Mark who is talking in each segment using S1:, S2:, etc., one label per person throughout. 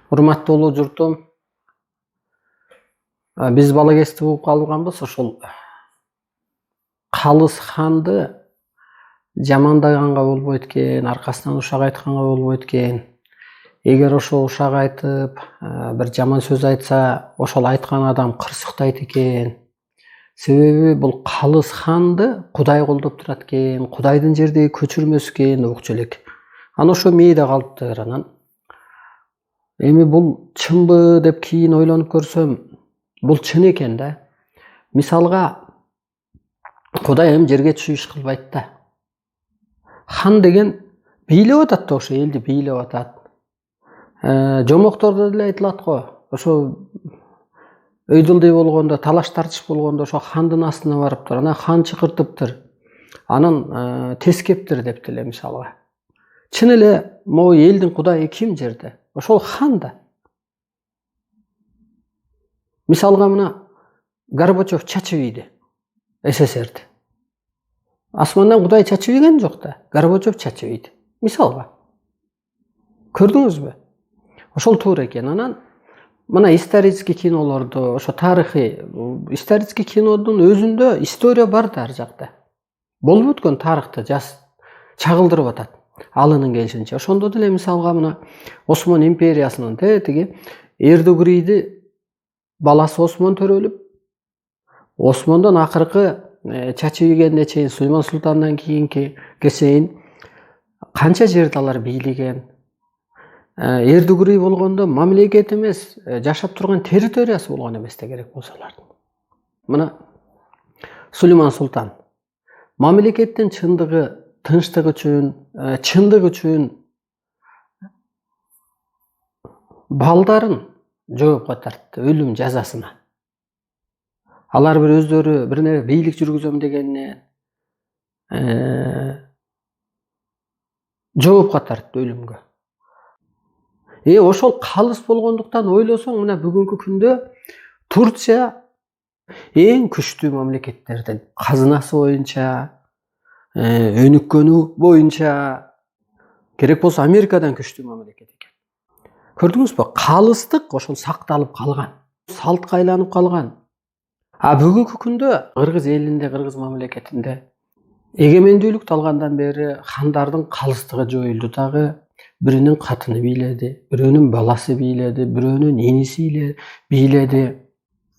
S1: Урматтуу улуу журтум, биз бала кезде угуп калганбыз ошол калыс ханды жамандаганга болбойт экен, аркасынан ушак айтканга болбойт экен. Эгер ошол ушак айтып, бир жаман сөз айтса, ошол айткан адам кырсыктайт экен. Себеби бул калыс ханды Кудай колдоп турат экен, Кудайдын жердеги көчүрмөсү экен деп укчу элек. Анан ошо мээде калыптыр. Анан эми бул чынбы деп кийин ойлонуп көрсөм, бул чын экен да. Мисалга Кудай эми жерге түшүп иш кылбайт да. Хан деген бийлеп атат да, ошо элди бийлеп атат. Жомоктордо деле айтылат го. Ошо өйдүлдөй болгондо, талаш тартыш болгондо ошо хандын астына барыптыр. Анан хан чакыртыптыр. Анан тескептир деп деле мисалга. Чын эле могу элдин Кудайы ким жерде? Ошол хан да. Мисалга мына Горбачев чачып ийди. СССРди. Асмандан Кудай чачып ийген жок да. Горбачев чачып ийди. Мисалга. Көрдүңүзбү? Ошол туура экен. Анан мына исторический кинолордо, ошо тарыхый исторический кинодун өзүндө история бар да ар жакта. Болуп өткөн тарыхты чагылдырып атат. Алынын келишинче. Ошондо деле мисалга мына Осман империясынын тиги Эрдөгүрийди баласы Осман төрөлүп, Осмондон акыркы чачып ийгенде чейин Сулейман Султандан кийинки чейин канча жерди алар бийлеген. Эрдөгүрий болгондо мамлекет эмес, жашап турган территориясы болгон эмес да керек болсо алардын. Мына Сулейман Султан мамлекеттин чындыгы, тынчтыгы үчүн, чындык үчүн балдарын жоопко тартты, өлүм жазасына. Алар бир өздөрү бир нерсе бийлик жүргүзөм дегеннен жоопко тартты өлүмгө. Ошол калыс болгондуктан ойлосоң, мына бүгүнкү күндө Турция эң күчтүү мамлекеттердин казынасы боюнча, өнүккөнү боюнча керек болсо Америкадан күчтүү мамлекет экен. Көрдүңүзбү? Калыстык ошол сакталып калган, салтка айланып калган. Бүгүнкү күндө Кыргыз элинде, Кыргыз мамлекетинде эгемендүүлүктү алгандан бери хандардын калыстыгы жоюлду дагы. Биринин катыны бийледи, бирөөнүн баласы бийледи, бирөөнүн иниси бийледи.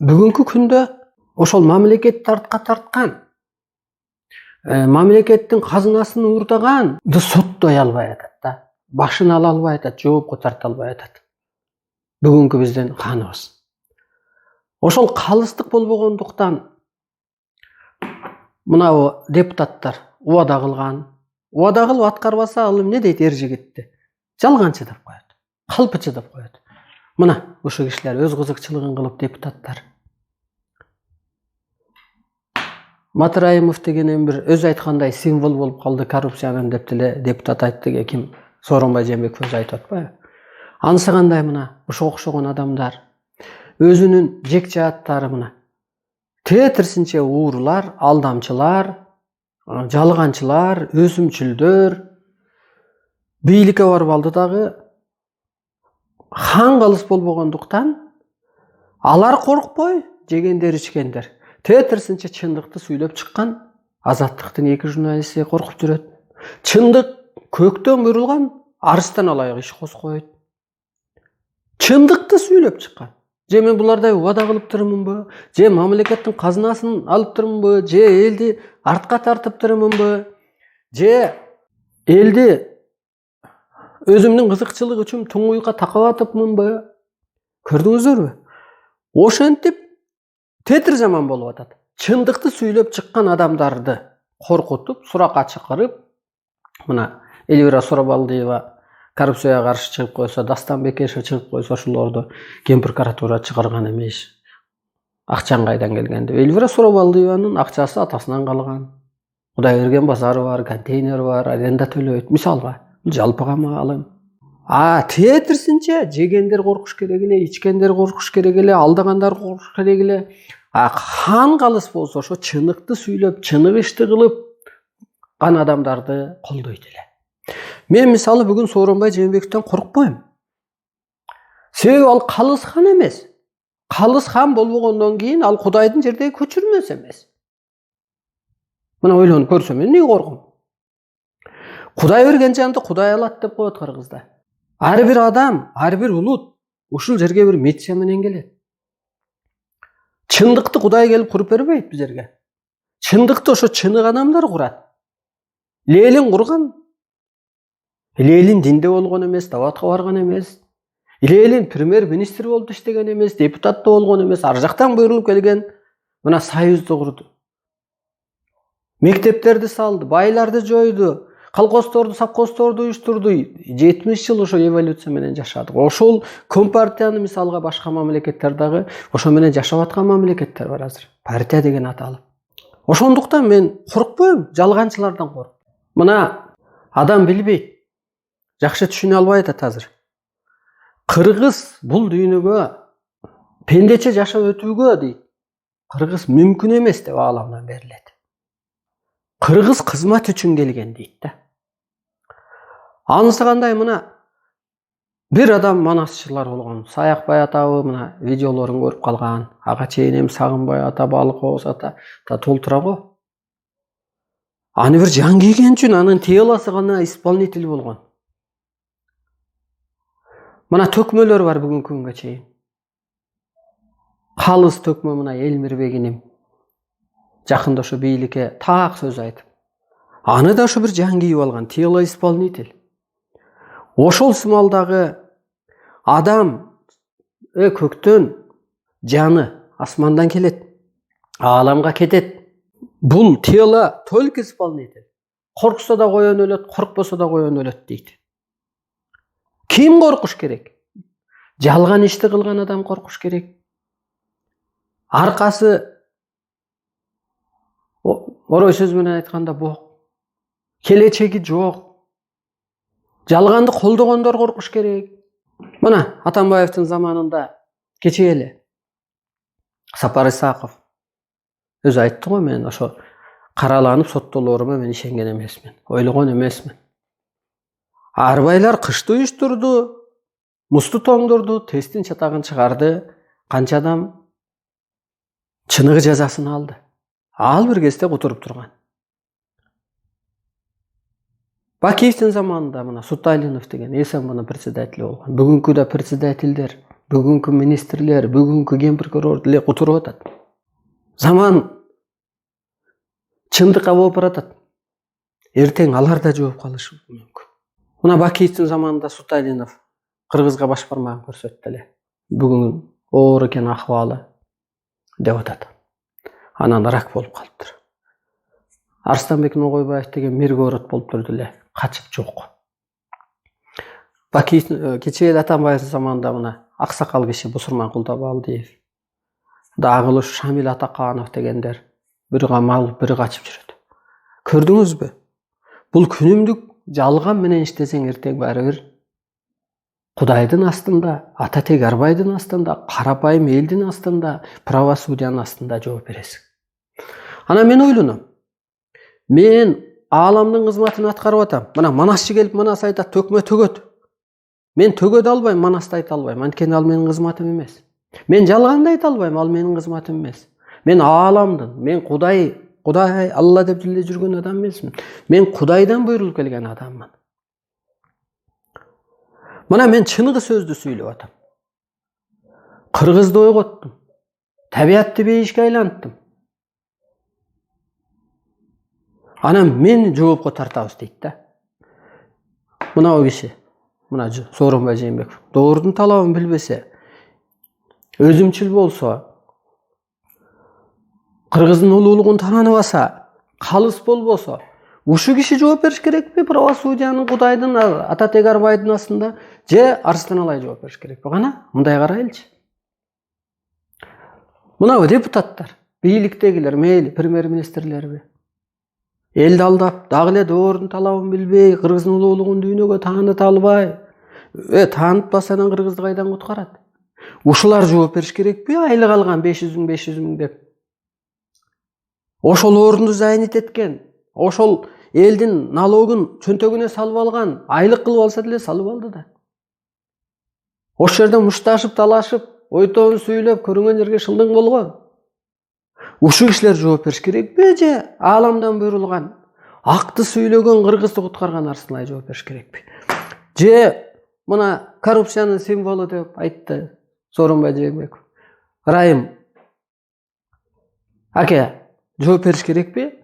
S1: Бүгүнкү күндө ошол мамлекетти артка тарткан, мамлекеттин казынасын уурдаганды соттой албай атат да. Башын ала албай атат, жоопко тарта албай атат. Бүгүнкү биздин ханыбыз. Ошол калыстык болбогондуктан мына депутаттар убада кылган. Убада кылып аткарбаса, ал эмне дейт эр жигитти? Жалганчы деп коет. Калпычы деп коет. Мына ошо кишилер өз кызыкчылыгын кылып депутаттар. Матраимов деген бир өзү айткандай символ болуп калды коррупциянын деп деле депутат айтты. Ким? Сооронбай Жээнбеков өзү айтып атпайбы? Анысы кандай мына ошо окшогон адамдар өзүнүн жек жааттары мына тетирсинче уурлар, алдамчылар, жалганчылар, өсүмчүлдөр бийликке барып алды дагы. Хан калыс болбогондуктан алар коркпой жегендер, ичкендер тетирсинче чындыкты сүйлөп чыккан Азаттыктын 2 журналисти коркуп жүрөт. Чындык көктөн буйрулган арыстан алайык иш козгойт. Чындыкты сүйлөп чыккан. Же мен булардай убада кылыптырмынбы? Же мамлекеттин казынасын алыптырмынбы? Же элди артка тартыптырмынбы? Же элди өзүмдүн кызыкчылык үчүн туңуйукка такап атыпмынбы? Көрдүңүздөрбү? Ошентип тетир жаман болуп атат. Чындыкты сүйлөп чыккан адамдарды коркутуп, суракка чакырып, мына Элвира Сурабалдиева коррупцияга каршы чыгып койсо, Дастан Бекешев чыгып койсо, ошолорду Кен прокуратура чыгарган эмес. Акчаң кайдан келген деп. Элвира Сурабалдиеванын акчасы атасынан калган. Кудайберген базары бар, контейнер бар, аренда төлөйт. Мисалга, жалпыга маалым. Тетирсинче жегендер коркуш керек эле, ичкендер коркуш керек эле, алдагандар коркуш керек эле. Хан калыс болсо ошо чындыкты сүйлөп, чынык ишти кылып кан адамдарды колдойт эле. Мен мисалы бүгүн Сооронбай Жээнбековдон коркпойм. Себеби ал калыс хан эмес. Калыс хан болбогондон кийин ал Кудайдын жердеги көчүрмөсү эмес. Мына ойлонуп көрсөм, эмне корком? Кудай берген жанды Кудай алат деп коет кыргызда. Ар бир адам, ар бир улут ушул жерге бир миссия менен келет. Чындыкты Кудай келип куруп бербейт биз жерге. Чындыкты ошо чынык адамдар курат. Ленин курган. Ленин динде болгон эмес, даватка барган эмес. Ленин премьер-министр болуп иштеген эмес, депутат да болгон эмес, ар жактан буйрулуп келген мына союзду курду. Мектептерди салды, байларды жойду, колхоздорду, совхоздорду уюштурду. 70 жыл ошо эволюция менен жашадык. Ошол Компартияны мисалга башка мамлекеттер дагы ошо менен жашап аткан мамлекеттер бар азыр. Партия деген ат алып. Ошондуктан мен коркпойм, жалганчылардан корк. Мына адам билбейт, жакшы түшүнө албайт азыр. Кыргыз бул дүйнөгө пендече жашап өтүүгө дейт. Кыргыз мүмкүн эмес деп ааламдан берилет. Кыргыз кызмат үчүн келген дейт да. Анысы кандай, мына бир адам манасчылар болгон. Саякбай атабы мына видеолорун көрүп калган. Ага чейин Сагынбай ата, Балыкоос ата да толтура го. Аны бир жан кийген үчүн анын телосы гана исполнитель болгон. Мына төкмөлөр бар бүгүнкү күнгө чейин. Калыс төкмө мына Элмирбегиним жакында ошо бийликке так сөз айтып. Аны да ошо бир жан кийип алган, тело исполнитель. Ошол сымалдагы адам көктөн жаны асмандан келет, ааламга кетет. Бул тело только исполнитель. Корксо да коен өлөт, коркпосо да коен өлөт дейт. Ким коркуш керек? Жалган ишти кылган адам коркуш керек. Аркасы орой сөз менен айтканда бок. Келечеги жок. Жалганды колдогондор коркуш керек. Мына Атамбаевдин заманында кече эле Сапар Исаков өзү айтты го, мен ошо караланып соттолоорума мен ишенген эмесмин, ойлогон эмесмин. Арбайлар кышты уюштурду, музду тоңдурду, тесттин чатагын чыгарды, канча адам чыныгы жазасын алды. Ал бир кезде кутуруп турган. Бакиевдин заманында мына Сутайлинов деген СМБнын председатели болгон. Бүгүнкү да председателдер, бүгүнкү министрлер, бүгүнкү генпрокурор деле кутуруп атат. Заман чындыкка болуп баратат. Эртең алар да жооп калышы мүмкүн. Мына Бакиевдин заманында Сутайлинов Кыргызга баш бармагын көрсөттү эле. Бүгүн оор экен акыбалы деп атат. Анан рак болуп калыптыр. Арстанбек Ногойбаев деген миргород болуптур деле, качып жок. Бакиев кечээ Атамбаевдин заманында мына аксакал киши Бусурман Балдиев, Дагылыш Шамил Атаканов дегендер бир камал, бир качып жүрөт. Көрдүңүзбү? Бул күнүмдүк жалган менен иштесең эртең баары бир Кудайдын астында, Ата Тегербайдын астында, карапайым элдин астында, правосудиянын астында жооп бересиң. Анан мен ойлоном. Мен ааламдын кызматын аткарып атам. Мына манасчы келип манас айтат, төкмө төгөт. Мен төгөт албайм, манасты айта албайм. Анткени ал менин кызматым эмес. Мен жалганды айта албайм, ал менин кызматым эмес. Мен ааламдын, мен Кудай Алла деп эле жүргөн адам эмесмин. Мен Кудайдан буйрулуп келген адаммын. Мына мен чыныгы сөздү сүйлөп атам. Кыргызды ойготтум. Табиатты бейишке айланттым. Анан мен жоопко тартабыз дейт да. Мына о киши, мына Сооронбай Жээнбеков, доордун талабын билбесе, өзүмчүл болсо, Кыргыздын улуулугун тааныбаса, калыс болбосо, ушу киши жооп бериш керекпи? Правосудиянын, Кудайдын, Ата Тегербайдын астында же Арстаналай жооп бериш керекпи? Кана мындай карайлычы. Мына депутаттар, бийликтегилер, мейли премьер-министрлерби, элди алдап, дагы эле доордун талабын билбей, Кыргыздын улуулугун дүйнөгө тааныта албай, таанытпаса анан Кыргызды кайдан куткарат? Ушулар жооп бериш керекпи? Айлык алган 500 миң деп. Ошол орунду зайнет эткен, ошол элдин налогун чөнтөгүнө салып алган, айлык кылып алса деле салып алды да. Ошол жерде мушташып, талашып, ойтобун сүйлөп, көрүнгөн жерге шылдың болгон. Ушул кишилер жооп бериш керекпи же ааламдан буйрулган акты сүйлөгөн кыргызды куткарган Арсылай жооп бериш керекпи? Же мына коррупциянын символу деп айтты Сооронбай Жээнбеков. Райым аке жооп бериш керекпи?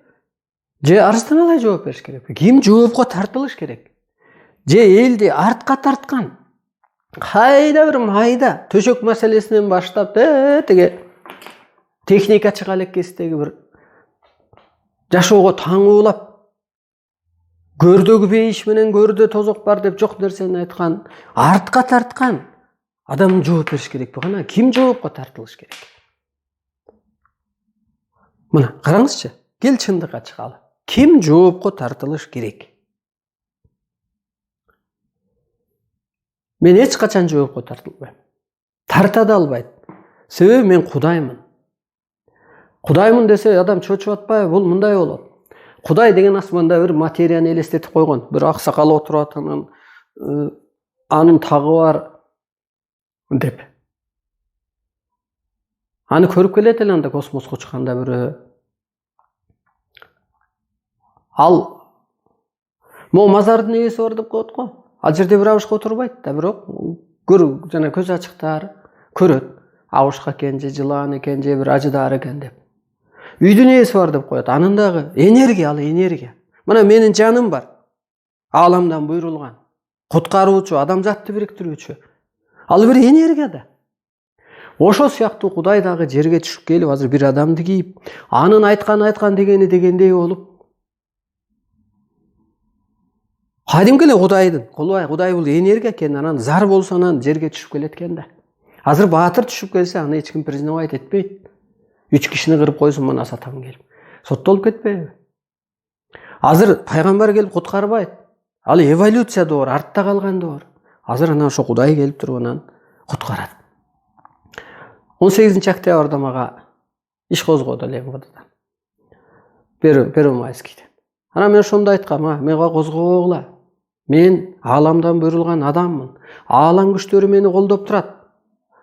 S1: Же Арсылай жооп бериш керекпи? Ким жоопко тартылыш керек? Же элди артка тарткан кайда бир майда төшөк маселесинен баштап тиги техника чыга элеккестеги бир жашоого таңуулап көрдөгү бейиш менен көрдө тозок бар деп жок нерсени айткан, артка тарткан адам жооп бериш керекпи? Кана ким жоопко тартылыш керек? Мына караңызчы, кел чындыкка чыгалы. Ким жоопко тартылыш керек? Мен эч качан жоопко тартылбайм. Тарта да албайт. Себеби мен Кудаймын. Кудаймын десе адам чочуп атпайбы? Бул мындай болот. Кудай деген асманда бир материяны элестетип койгон. Бир аксакал отуруп атат, анын тагы бар деп. Аны көрүп келет эле анда космоско учканда бирөө. Ал могу мазардын ээси бар деп коет го. Ал жерде бир абышка отурбайт да, бирок жана көз ачыктар көрөт. Абышка экен же жылан экен же бир ажыдаар экен деп. Үйдүн ээси бар деп коет. Анын дагы энергия, ал энергия. Мына менин жаным бар. Ааламдан буйрулган. Куткаруучу, адамзатты бириктирүүчү. Ал бир энергия да. Ошол сыяктуу Кудай дагы жерге түшүп келип, азыр бир адамды кийип, анын айткан дегени дегендей болуп, кадимки эле Кудайдын, Кудай бул энергия экен, анан зар болсо анан жерге түшүп келет экен да. Азыр баатыр түшүп келсе, аны эч ким признавать этпейт. 3 кишини кырып койсун, мына сатам келип. Соттолуп кетпейби? Азыр пайгамбар келип куткарбайт. Ал эволюция доор, артта калган доор. Азыр анан ошо Кудай келип туруп анан куткарат. 18 октябрда мага иш козгоду эле МВДдан. Первомайскийден. Анан мен ошондо айткам, мага козгобогула. Мен ааламдан буйрулган адаммын. Аалам күчтөрү мени колдоп турат.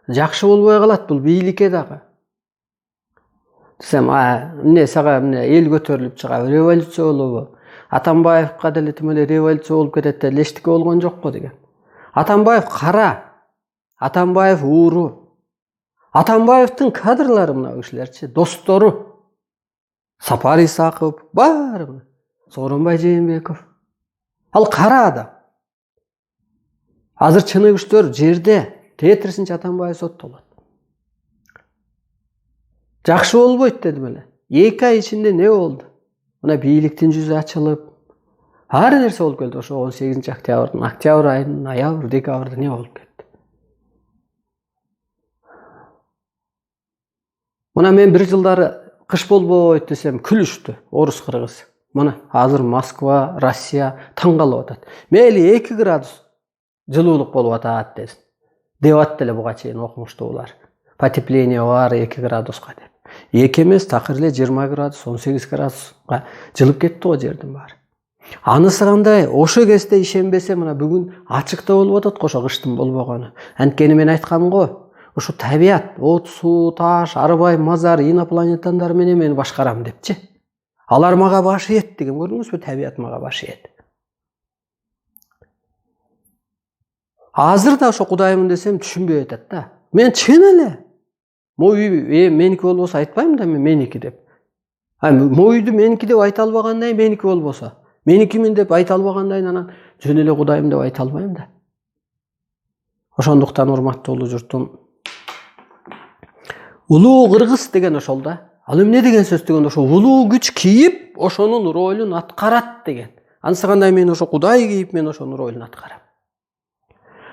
S1: Жакшы болбой калат бул бийликке дагы. Десем, эмне сага эмне эл көтөрүлүп чыга, революция болобу? Атамбаевка деле тим эле революция болуп кетет эле, эчтеке болгон жокко деген. Атамбаев кара, Атамбаев ууру. Атамбаевдин кадрлары мына кишилерчи, достору. Сапар Исаков, баары. Сооронбай Жээнбеков. Ал кара адам. Азыр чыны күчтөр жерде, тетирсинчи Атамбаев соттолот. Жакшы болбойт дедим эле. 2 ай ичинде не болду? Мына бийликтин жүзү ачылып, ар нерсе болуп келди. Ошо 18 октябрдын, октябрь айынын, ноябрь, декабрда не болуп кетти? Мына мен бир жылдары кыш болбойт десем күлүштү, орус кыргыз. Мына азыр Москва, Россия таң калып атат. Мейли 2 градус жылуулук болуп атат десин. Деп атты эле буга чейин окумуштуулар. Потепление бар 2 градуска деп. 2 эмес, такыр эле 20 градус, 18 градуска жылып кетти го жердин баары. Анысы кандай? Ошо кезде ишенбесе, мына бүгүн ачыкта болуп атат го ошо кыштын болбогону. Анткени мен айткам го, ошо табият, от, суу, таш, арбай, мазар, инопланетяндар менен мен башкарам депчи. Алар мага баш ийет деген, көрдүңүзбү? Табият мага баш ийет. Азыр да ошо Кудаймын десем түшүнбөй атат да. Мен чын эле могу үй меники болбосо айтпайм да мен меники деп. Могу үйдү меники деп айта албагандай меники болбосо, меникимин деп айта албагандай анан жөн эле Кудайым деп айта албайм да. Ошондуктан урматтуу улуу журтум, улуу кыргыз деген ошол да. Ал эмне деген сөз дегенде ошо улуу күч кийип, ошонун ролун аткарат деген. Анысы кандай мен ошо Кудай кийип мен ошонун ролун аткарам.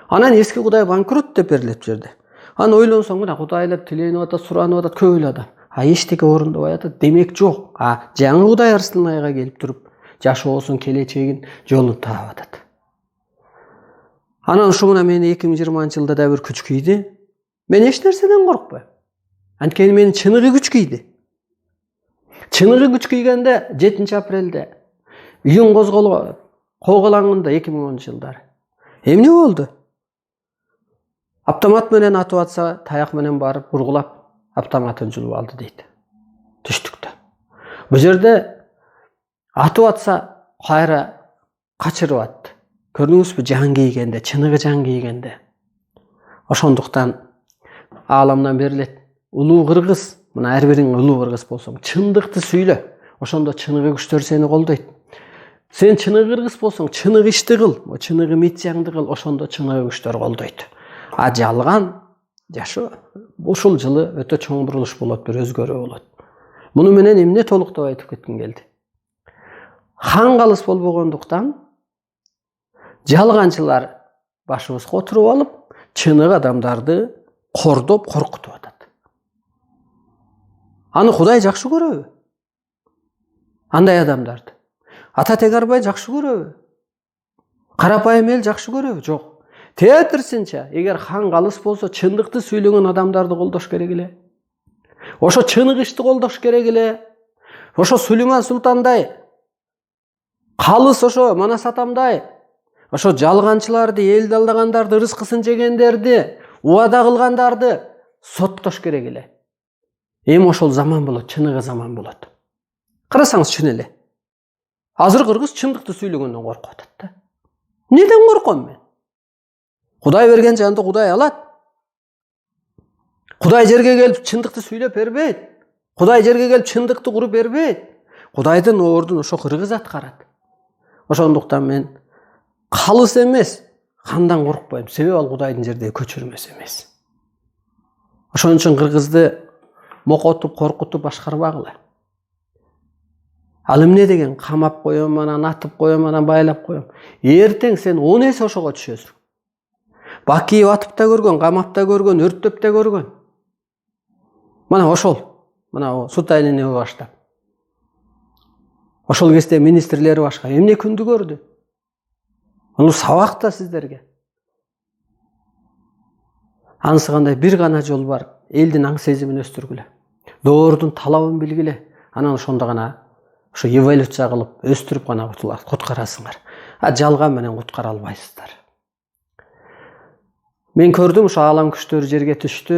S1: Анан эски Кудай банкрот деп берилет жерде. Аны ойлонсоң мына Кудайлар тиленип атат, суранып атат көп эле адам. Эчтеке орундобой атат, демек жок. Жаңы Кудай Арсылайга келип туруп, жашоосун, келечегин, жолун таап атат. Анан ушу мына мени 2020-жылда да бир күч кийди. Мен эч нерседен коркпойм. Анткени мени чыныгы күч кийди. Чыныгы күч кийгенде 7 апрелде үйүн козголанганда 2010-жылдары. Эмне болду? Автомат менен атып атса, таяк менен барып ургулап автоматын жулуп алды дейт. Түштүктө. Бул жерде атып атса, кайра качырып атты. Көрдүңүзбү, жан кийгенде, чыныгы жан кийгенде. Ошондуктан ааламдан берилет. Улуу кыргыз, мына ар бириң улуу кыргыз болсоң, чындыкты сүйлө. Ошондо чыныгы күчтөр сени колдойт. Сен чыныгы кыргыз болсоң, чыныгы ишти кыл, чыныгы митчаңды кыл, ошондо чыныгы күчтөр колдойт. А жалган жашоо ушул жылы өтө чоң бурулуш болот, бир өзгөрүү болот. Муну менен эмне толуктап айтып кетким келди. Хан калыс болбогондуктан жалганчылар башыбызга отуруп алып, чыныгы адамдарды кордоп, коркутуп атат. Аны Кудай жакшы көрөбү? Андай адамдарды. Ата Тегербай жакшы көрөбү? Карапайым эл жакшы көрөбү? Жок. Театрсинче, эгер хан калыс болсо, чындыкты сүйлөгөн адамдарды колдош керек эле. Ошо чыныгы ишти колдош керек эле. Ошо Сулейман Султандай, калыс ошо Манас атамдай, ошо жалганчыларды, элди алдагандарды, ырыскысын жегендерди, убада кылгандарды соттош керек эле. Эми ошол заман болот, чыныгы заман болот. Карасаңыз чын эле. Азыр кыргыз чындыкты сүйлөгөндөн коркуп атат да. Неден корком мен? Кудай берген жанды Кудай алат. Кудай жерге келип чындыкты сүйлөп бербейт. Кудай жерге келип чындыкты куруп бербейт. Кудайдын ордун ошо кыргыз аткарат. Ошондуктан мен калыс эмес, хандан коркпойм. Себеби ал Кудайдын жердеги көчүрмөсү эмес. Ошон үчүн кыргызды мокотуп, коркутуп башкарбагыла. Ал эмне деген, камап коем, анан атып коем, анан байлап коем. Эртең сен 10 эсе ошого түшөсүң. Бакиев атып да көргөн, камап да көргөн, өрттөп да көргөн. Мына ошол, мына Сутайлиневи баштап. Ошол кезде министрлери башка эмне күндү көрдү? Муну сабак да сиздерге. Анысы кандай бир гана жол бар. Элдин аң сезимин өстүргүлө. Доордун талабын билгиле. Анан ошондо гана ошо эволюция кылып, өстүрүп гана куткарасыңар. А жалган менен куткара албайсыздар. Мен көрдүм, ошо аалам күчтөрү жерге түштү.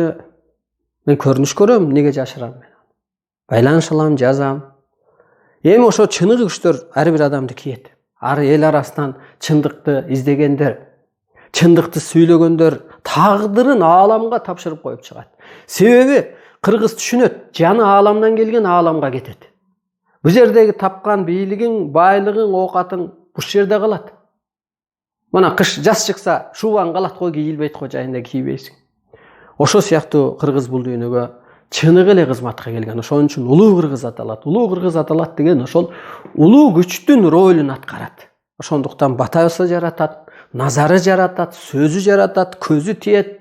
S1: Мен көрүнүш көрөм, неге жашырам мен? Байланыш алам, жазам. Эми ошо чыныгы күчтөр ар бир адамды киет. Ар эл арасынан чындыкты издегендер, чындыкты сүйлөгөндөр тагдырын ааламга тапшырып коюп чыгат. Себеби кыргыз түшүнөт, жаны ааламдан келген ааламга кетет. Бул жердеги тапкан бийлигиң, байлыгың, оокатың бул жерде калат. Мына кыш жаз чыкса, шубаң калат го, кийилбейт го, жайында кийбейсиң. Ошо сыяктуу кыргыз бул дүйнөгө чыныгы эле кызматка келген. Ошон үчүн улуу кыргыз аталат. Улуу кыргыз аталат деген ошол улуу күчтүн ролун аткарат. Ошондуктан батасы жаратат, назары жаратат, сөзү жаратат, көзү тиет.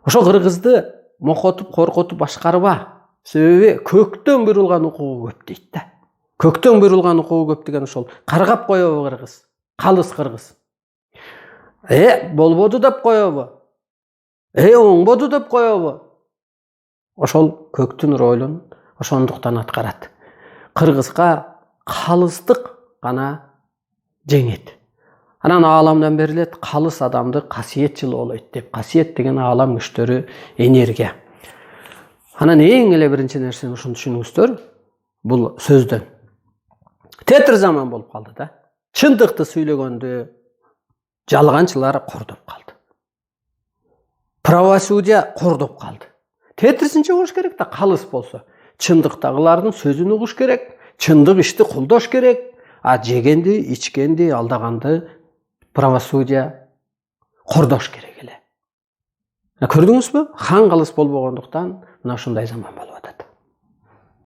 S1: Ошо кыргызды мокотуп, коркутуп башкарба. Себеби көктөн буйрулган укугу көп дейт да. Көктөн буйрулган укугу көп деген ошол. Каргап коёбу кыргыз? Калыс кыргыз. Болбоду деп коёбу? Оңбоду деп коёбу? Ошол көктүн ролун ошондуктан аткарат. Кыргызга калыстык гана жеңет. Анан ааламдан берилет, калыс адамды касиет жылы болойт деп. Касиет деген аалам күчтөрү, энергия. Анан эң эле биринчи нерсени ушуну түшүнүңүздөр, бул сөздөн. Тетир заман болуп калды да. Чындыкты сүйлөгөндү жалганчылар кордоп калды. Правосудие кордоп калды. Тетирсинче болуш керек да, калыс болсо. Чындыктагылардын сөзүн угуш керек, чындык ишти кулдош керек. А жегенди, ичкенди, алдаганды правосудие кордош керек эле. Көрдүңүзбү? Хан калыс болбогондуктан мына ушундай заман болду.